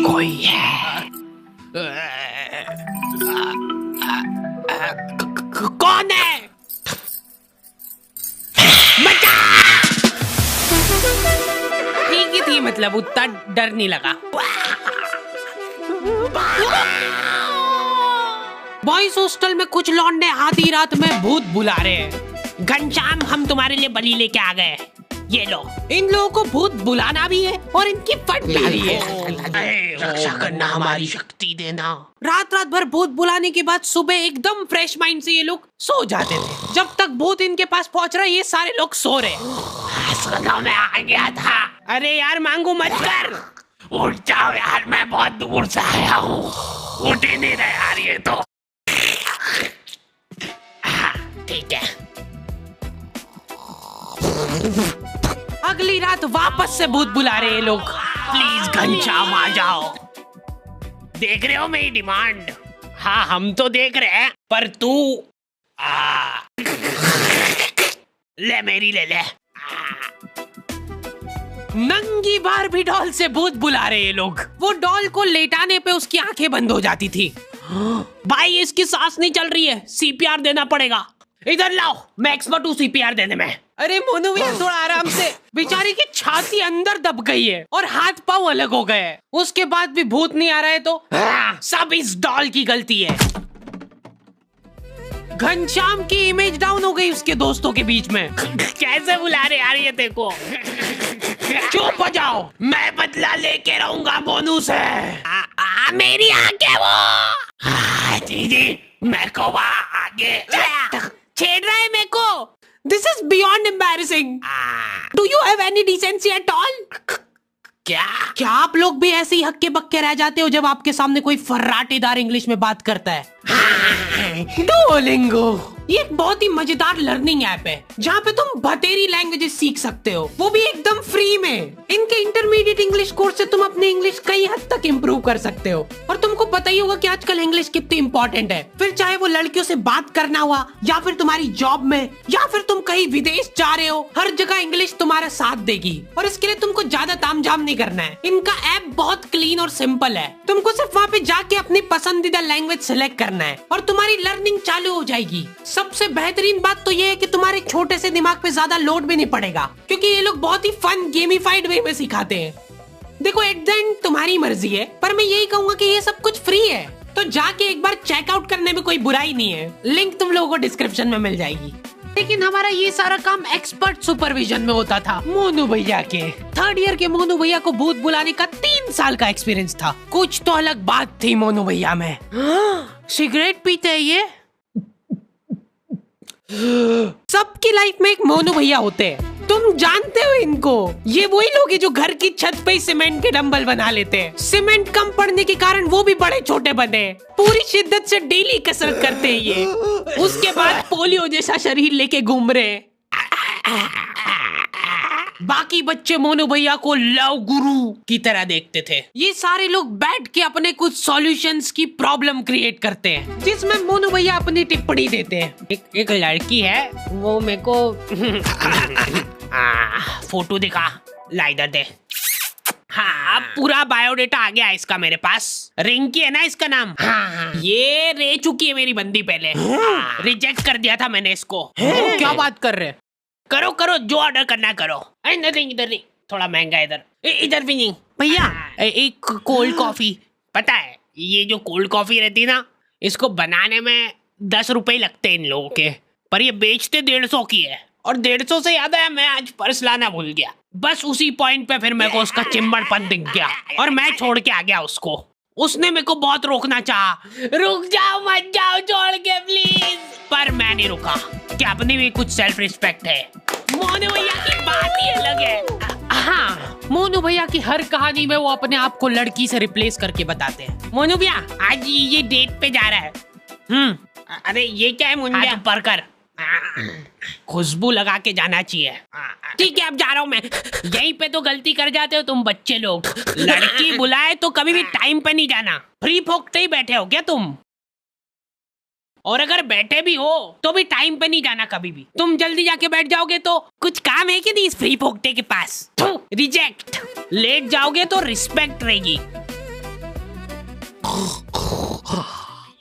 कोई है। कौन है? ठीक ही थी, मतलब उतना डर नहीं लगा। बॉयज हॉस्टल में कुछ लौंडे आधी रात में भूत बुला रहे हैं। घनश्याम, हम तुम्हारे लिए बलि लेके आ गए, ये लो। इन लोगों को भूत बुलाना भी है और इनकी फट भी रही है। रक्षा करना हमारी शक्ति देना। रात रात भर भूत बुलाने के बाद सुबह एकदम फ्रेश माइंड से ये लोग सो जाते थे। जब तक भूत इनके पास पहुंच रहा है, ये सारे लोग सो रहे। मैं आ गया था। अरे यार मांगू मत कर। उठ जाओ यार, मैं बहुत दूर से आया हूँ। उठ ही नहीं रहा यार ये तो। ठीक है। अगली रात वापस से भूत बुला रहे हैं लोग। प्लीज घनश्याम आ जाओ। देख रहे हो मेरी डिमांड? हाँ हम तो देख रहे हैं, पर तू ले मेरी ले ले। नंगी बारबी डॉल से भूत बुला रहे हैं लोग। वो डॉल को लेटाने पे उसकी आंखें बंद हो जाती थी। भाई इसकी सांस नहीं चल रही है, सीपीआर देना पड़ेगा। इधर लाओ, मैं एक्सपर्ट हूँ सीपीआर देने में। अरे मोनू भैया थोड़ा आराम से। बेचारी की छाती अंदर दब गई है और हाथ पांव अलग हो गए हैं। उसके बाद भी भूत नहीं आ रहा है तो सब इस डॉल की गलती है। घनश्याम की इमेज डाउन हो गई उसके दोस्तों के बीच में। कैसे बुला रहे यार ये देखो। चुप हो जाओ, मैं बदला लेके रहूंगा मोनू से। मेरी आंखें वो। जी मैं को आगे छेड़ रहा है मेरे को। This is beyond embarrassing. Do you have any decency at all? क्या आप लोग भी ऐसे ही हक्के बक्के रह जाते हो जब आपके सामने कोई फर्राटेदार इंग्लिश में बात करता है? डुओलिंगो ये एक बहुत ही मजेदार लर्निंग ऐप है जहाँ पे तुम बतेरी लैंग्वेजेस सीख सकते हो, वो भी एकदम फ्री में। इनके इंटरमीडिएट इंग्लिश कोर्स से तुम अपनी इंग्लिश कई हद तक इम्प्रूव कर सकते हो। और तुमको पता ही होगा कि आजकल इंग्लिश कितनी इंपॉर्टेंट है। फिर चाहे वो लड़कियों से बात करना हुआ, या फिर तुम्हारी जॉब में, या फिर तुम कहीं विदेश जा रहे हो, हर जगह इंग्लिश तुम्हारा साथ देगी। और इसके लिए तुमको ज्यादा तामझाम नहीं करना है। इनका ऐप बहुत क्लीन और सिंपल है। तुमको सिर्फ वहाँ पे जाके अपनी पसंदीदा लैंग्वेज सिलेक्ट करना है और तुम्हारी लर्निंग चालू हो जाएगी। सबसे बेहतरीन बात तो ये है कि तुम्हारे छोटे से दिमाग पे ज्यादा लोड भी नहीं पड़ेगा, क्योंकि ये लोग बहुत ही फन गेमिफाइड वे में सिखाते हैं। देखो एट द एंड तुम्हारी मर्जी है, पर मैं यही कहूंगा कि ये सब कुछ फ्री है, तो जाके एक बार चेकआउट करने में कोई बुराई नहीं है। लिंक तुम लोगों को डिस्क्रिप्शन में मिल जाएगी। लेकिन हमारा ये सारा काम एक्सपर्ट सुपरविजन में होता था मोनू भैया के। थर्ड ईयर के मोनू भैया को भूत बुलाने का 3 साल का एक्सपीरियंस था। कुछ तो अलग बात थी मोनू भैया में। सिगरेट पीते हैं ये। सबकी लाइफ में एक मोनू भैया होते हैं, तुम जानते हो इनको। ये वही लोग हैं जो घर की छत पे सीमेंट के डंबल बना लेते हैं। सीमेंट कम पड़ने के कारण वो भी बड़े छोटे बने। पूरी शिद्दत से डेली कसरत करते हैं ये। उसके बाद पोलियो जैसा शरीर लेके घूम रहे हैं। बाकी बच्चे मोनू भैया को लव गुरु की तरह देखते थे। ये सारे लोग बैठ के अपने कुछ सॉल्यूशंस की प्रॉब्लम क्रिएट करते हैं, जिसमें मोनू भैया अपनी टिप्पणी देते हैं। एक लड़की है, वो मेरे को फोटो दिखा, ला इधर दे। हाँ पूरा बायोडेटा आ गया इसका मेरे पास। रिंकी है ना इसका नाम। हाँ ये रह चुकी है मेरी बंदी पहले। रिजेक्ट कर दिया था मैंने इसको। क्या बात कर रहे? करो करो जो ऑर्डर करना करो। इधर नहीं, इधर नहीं, थोड़ा महंगा इधर। इधर भी नहीं भैया। एक कोल्ड कॉफी। पता है ये जो कोल्ड कॉफी रहती है ना, इसको बनाने में 10 रुपए लगते हैं इन लोगों के, पर ये बेचते 150 की है। और 150 से याद आया, मैं आज पर्स लाना भूल गया। बस उसी पॉइंट पे फिर मेरे को उसका चिंबड़पन दिख गया और मैं छोड़ के आ गया उसको। उसने मेरे को बहुत रोकना चाहा, रुक जाओ मत जाओ छोड़ के प्लीज, पर मैं नहीं रुका कि अपनी भी कुछ सेल्फ रिस्पेक्ट है। मोनू भैया की बात ही अलग है। हाँ मोनू भैया की हर कहानी में वो अपने आप को लड़की से रिप्लेस करके बताते हैं। मोनू भैया आज ये डेट पे जा रहा है। अरे ये क्या है मुंडिया ऊपर कर, खुशबू लगा के जाना चाहिए। ठीक है अब जा रहा हूँ मैं। यहीं पे तो गलती कर जाते हो तुम बच्चे लोग। लड़की बुलाए तो कभी भी टाइम पे नहीं जाना। फ्री फोकते ही बैठे हो क्या तुम? और अगर बैठे भी हो तो भी टाइम पे नहीं जाना कभी भी। तुम जल्दी जाके बैठ जाओगे तो कुछ काम है कि नहीं इस फ्री फोकते के पास? रिजेक्ट। लेट जाओगे तो रिस्पेक्ट रहेगी।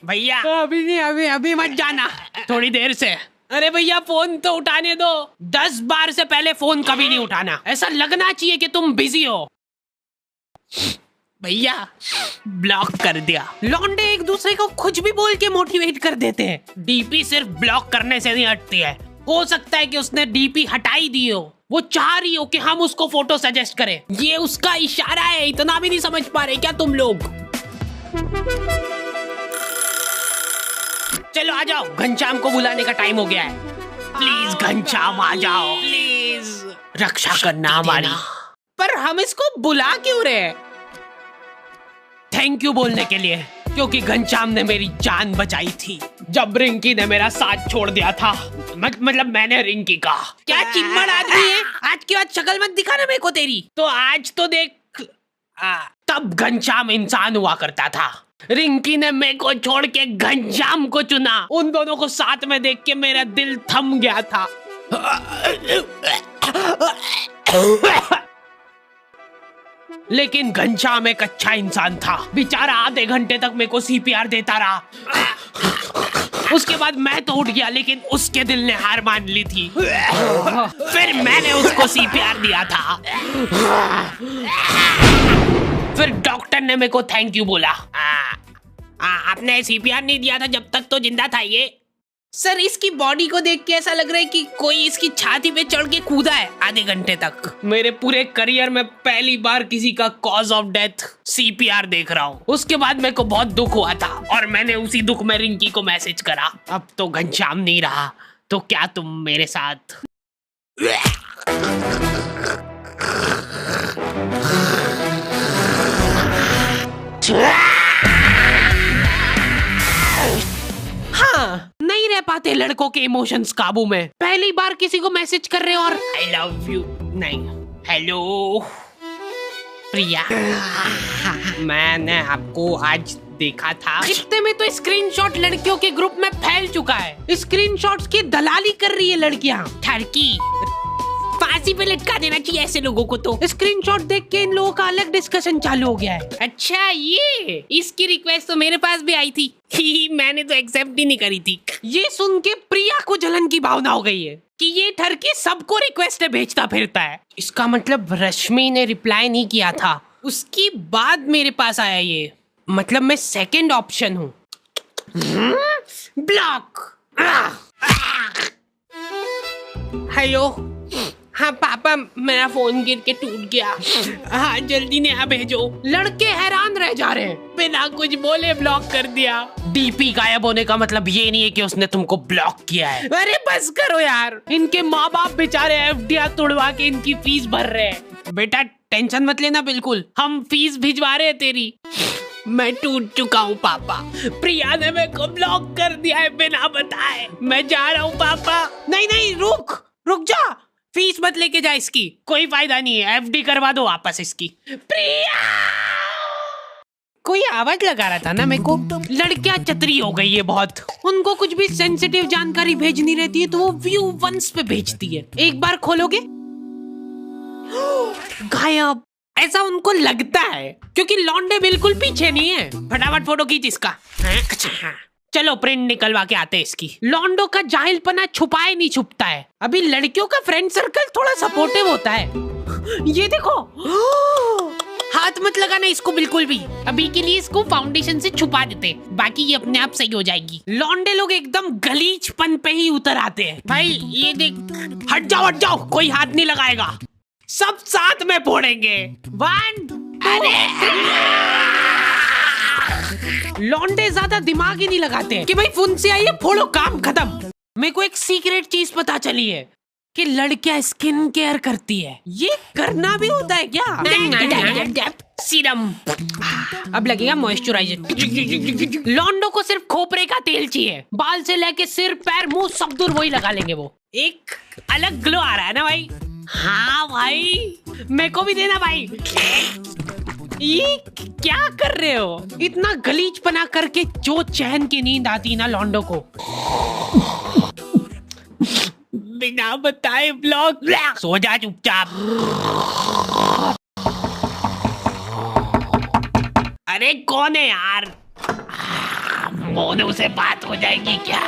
भैया अभी नहीं, अभी अभी मत जाना, थोड़ी देर से। अरे भैया फोन तो उठाने दो, 10 बार से पहले फोन कभी नहीं उठाना, ऐसा लगना चाहिए कि तुम बिजी हो। भैया ब्लॉक कर दिया। लौंडे एक दूसरे को कुछ भी बोल के मोटिवेट कर देते हैं। डीपी सिर्फ ब्लॉक करने से नहीं हटती है, हो सकता है कि उसने डीपी हटाई दी हो, वो चाह रही हो कि हम उसको फोटो सजेस्ट करें। ये उसका इशारा है, इतना भी नहीं समझ पा रहे क्या तुम लोग? चलो आ जाओ, घनश्याम को बुलाने का टाइम हो गया है। प्लीज घनश्याम आ जाओ, प्लीज रक्षा करना हमारी। पर हम इसको बुला क्यों रहे? थैंक यू बोलने के लिए, क्योंकि घनश्याम ने मेरी जान बचाई थी जब रिंकी ने मेरा साथ छोड़ दिया था। मतलब मैंने रिंकी का। क्या चिम्मड़ आदमी है, आज के बाद शक्ल मत दिखाना मेरे को तेरी। तो आज तो देख, तब घनश्याम इंसान हुआ करता था। रिंकी ने मेरे को छोड़ के घनश्याम को चुना। उन दोनों को साथ में देख के मेरा दिल थम गया था। लेकिन घनश्याम एक अच्छा इंसान था। बेचारा आधे घंटे तक मेरे को सीपीआर देता रहा। उसके बाद मैं तो उठ गया, लेकिन उसके दिल ने हार मान ली थी। फिर मैंने उसको सीपीआर दिया था। फिर डॉक्टर ने मेरे को थैंक यू बोला। आपने सीपीआर नहीं दिया था जब तक तो जिंदा था ये। सर इसकी बॉडी को देख के ऐसा लग रहा है कि कोई इसकी छाती पे चढ़ के कूदा है आधे घंटे तक। मेरे पूरे करियर में पहली बार किसी का कॉज ऑफ डेथ सीपीआर देख रहा हूँ। उसके बाद मेरे को बहुत दुख हुआ था और मैंने उसी दुख में रिंकी को मैसेज करा। अब तो घनश्याम नहीं रहा, तो क्या तुम मेरे साथ? हाँ, नहीं रह पाते लड़कों के इमोशंस काबू में। पहली बार किसी को मैसेज कर रहे हो और आई लव यू नहीं, हेलो प्रिया। मैंने आपको आज देखा था। इतने में तो स्क्रीनशॉट लड़कियों के ग्रुप में फैल चुका है। स्क्रीनशॉट्स की दलाली कर रही है लड़कियां। ठरकी फांसी पे लटका देना चाहिए ऐसे लोगों को। तो स्क्रीनशॉट देख के इन लोगों का अलग डिस्कशन चालू हो गया है। अच्छा, ये इसकी रिक्वेस्ट तो मेरे पास भी आई थी। मैंने तो एक्सेप्ट ही नहीं करी थी। ये सुन के प्रिया को जलन की भावना हो गई है कि ये ठरकी सबको रिक्वेस्ट भेजता फिरता है। इसका मतलब रश्मि ने रिप्लाई नहीं किया था, उसकी बाद मेरे पास आया ये। मतलब मैं सेकंड ऑप्शन हूँ। ब्लॉक। हेलो, हाँ पापा, मेरा फोन गिर के टूट गया। हाँ जल्दी नया भेजो। लड़के हैरान रह जा रहे हैं, बिना कुछ बोले ब्लॉक कर दिया। डीपी गायब होने का मतलब ये नहीं है कि उसने तुमको ब्लॉक किया है। अरे बस करो यार, इनके माँ बाप बेचारे एफडीआर तोड़वा के इनकी फीस भर रहे हैं। बेटा टेंशन मत लेना, बिल्कुल हम फीस भिजवा रहे हैं तेरी। मैं टूट चुका हूँ पापा, प्रिया ने मेरे को ब्लॉक कर दिया है बिना बताए। मैं जा रहा हूँ पापा। नहीं नहीं, रुक जा, फीस मत लेके जा इसकी, कोई फायदा नहीं है। एफडी करवा दो वापस इसकी। प्रिया कोई आवाज लगा रहा था ना मेरे को। लड़कियां चतरी हो गई है बहुत, उनको कुछ भी सेंसिटिव जानकारी भेजनी रहती है तो वो व्यू वंस पे भेजती है। एक बार खोलोगे गायब, ऐसा उनको लगता है क्योंकि लौंडे बिल्कुल पीछे नहीं है। फटाफट फोटो खींच इसका। चलो प्रिंट निकलवा के आते हैं इसकी। लौंडो का जाहिलपना छुपाए नहीं छुपता है। अभी लड़कियों का फ्रेंड सर्कल थोड़ा सपोर्टिव होता है। ये देखो, हाथ मत लगाना इसको बिल्कुल भी। अभी के लिए इसको फाउंडेशन से छुपा देते, बाकी ये अपने आप सही हो जाएगी। लौंडे लोग एकदम गलीचपन पे ही उतर आते हैं। भाई ये देख, हट जाओ, कोई हाथ नहीं लगाएगा, सब साथ में फोड़ेंगे। 1 लौंडे ज्यादा दिमाग ही नहीं लगाते कि भाई फोन से आइए फोड़ो, काम खत्म। मेरे को एक सीक्रेट चीज पता चली है कि लड़कियां स्किन केयर करती है। ये करना भी होता है क्या? सीरम, अब लगेगा मॉइस्चराइजर। लौंडो को सिर्फ खोपरे का तेल चाहिए, बाल से लेके सिर पैर मुंह सब दूर वही लगा लेंगे। वो एक अलग ग्लो आ रहा है ना भाई। हाँ भाई, मेरे को भी देना भाई। ये क्या कर रहे हो? इतना गलीचपना करके जो चैन की नींद आती ना लौंडो को। बिना बताए ब्लॉक। सो जा चुपचाप। अरे कौन है यार? मोनू से बात हो जाएगी क्या?